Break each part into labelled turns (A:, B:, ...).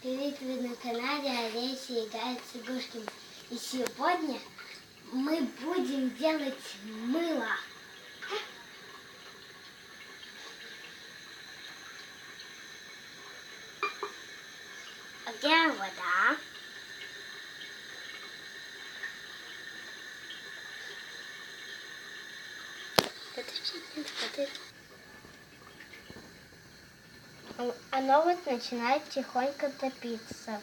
A: Привет, вы на канале Олеся играет с игрушками. И сегодня мы будем делать мыло. А где вода? Оно вот начинает тихонько топиться.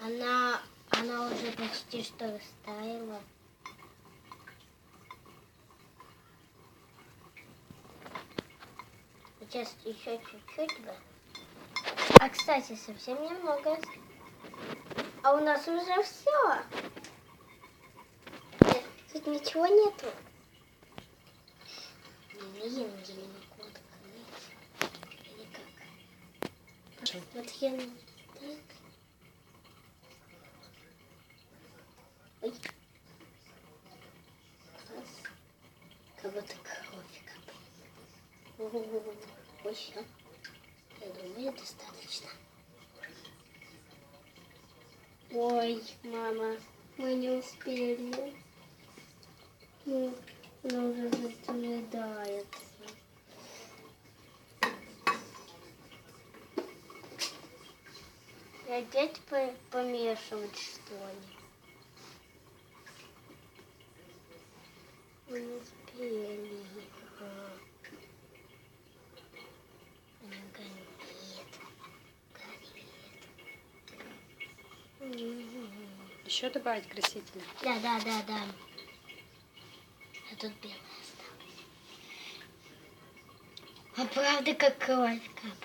A: Она уже почти что растаяла. Сейчас еще чуть-чуть бы. А, кстати, совсем немного. А у нас уже все. Тут ничего нету. Я не могу открыть. Или как? Вот я так. Ой. Как будто кровь капает. Ой, все. Я думаю, достаточно. Ой, мама, мы не успели. Она уже замедается. И опять помешивать, что ли? Мы не успели. Она горит.
B: Еще добавить красителя?
A: Да. А тут белое осталось. А правда, как кровь капает.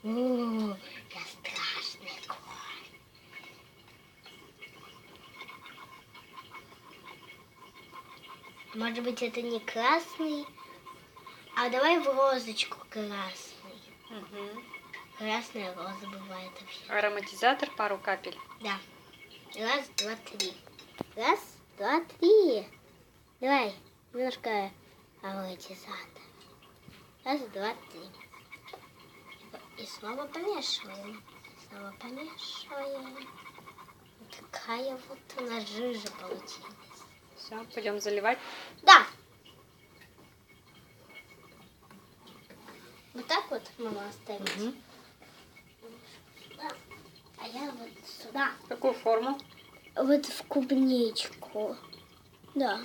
A: О, я страшная кровь. Может быть, это не красный, а давай в розочку красный.
B: Угу.
A: Красная роза бывает вообще.
B: Ароматизатор пару капель?
A: Да. Раз, два, три. Раз, два, три. Давай, немножко ароматизатора. Раз, два, три. И снова помешиваем. Снова помешиваем. Вот такая вот у нас жижа получилась.
B: Все, пойдем заливать?
A: Да. Вот так вот мама оставить.
B: Угу.
A: Да. А я вот сюда.
B: Какую форму?
A: Вот в клубничку. Да.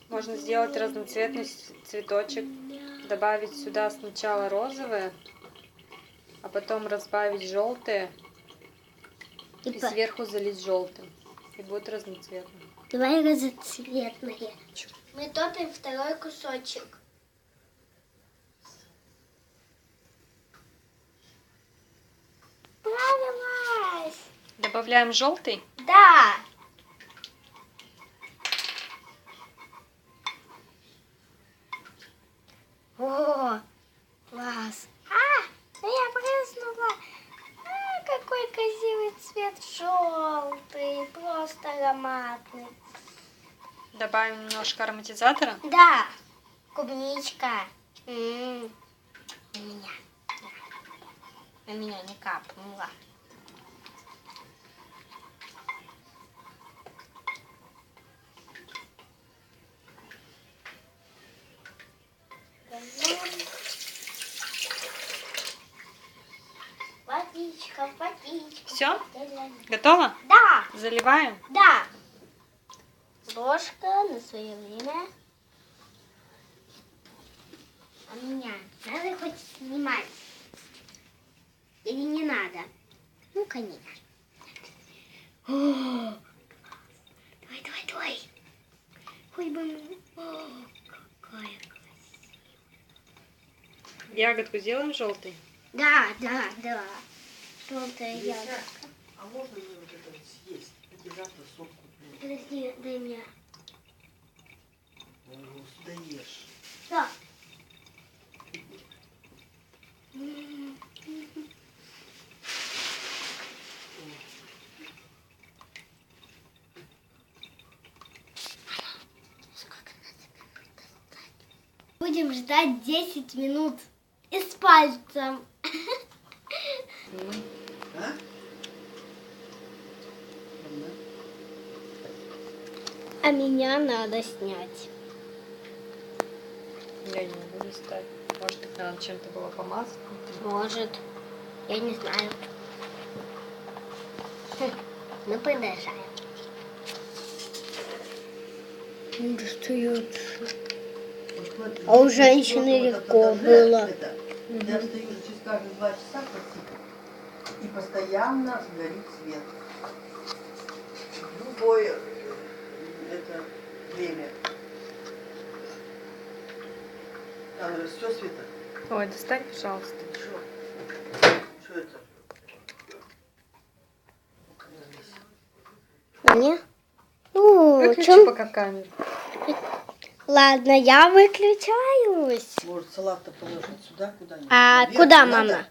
B: Можно сделать разноцветный цветочек. Добавить сюда сначала розовые, а потом разбавить желтые. И сверху залить желтым. И будет разноцветно.
A: Давай разноцветные. Мы топим второй кусочек. Справилась!
B: Добавляем желтый?
A: Да! О, класс! Я прыснула! Какой красивый цвет! Желтый, просто ароматный.
B: Добавим немножко ароматизатора?
A: Да, клубничка. На меня не капнула. Водичка.
B: Все? Готово?
A: Да.
B: Заливаем?
A: Да. Ложка на свое время. А меня надо хоть снимать? Или не надо? Ну, конечно. О, давай. Хоть бы... О, какая красивая.
B: Ягодку сделаем желтой?
A: Да. Желтая ягодка.
C: А можно мне вот это вот съесть? Я завтра сок куплю.
A: Подожди, дай мне.
C: Я его сюда ешь.
A: Да. будем ждать 10 минут. И с пальцем.
C: А?
A: А меня надо снять.
B: Я не могу листать. Может, их надо чем-то было помазать?
A: Может. Я не знаю. Мы продолжаем. Достает. А у женщины легко было.
C: Я встаю уже через каждые 2 часа и постоянно горит свет. Любое это время. Там же все света.
B: Ой, достань, пожалуйста.
C: Что это?
A: Мне? Ну,
B: Выключи пока камеру.
A: Ладно, я выключаюсь.
C: Может, салат-то положить сюда куда-нибудь?
A: А
C: Наверх
A: куда,
C: надо?
A: мама?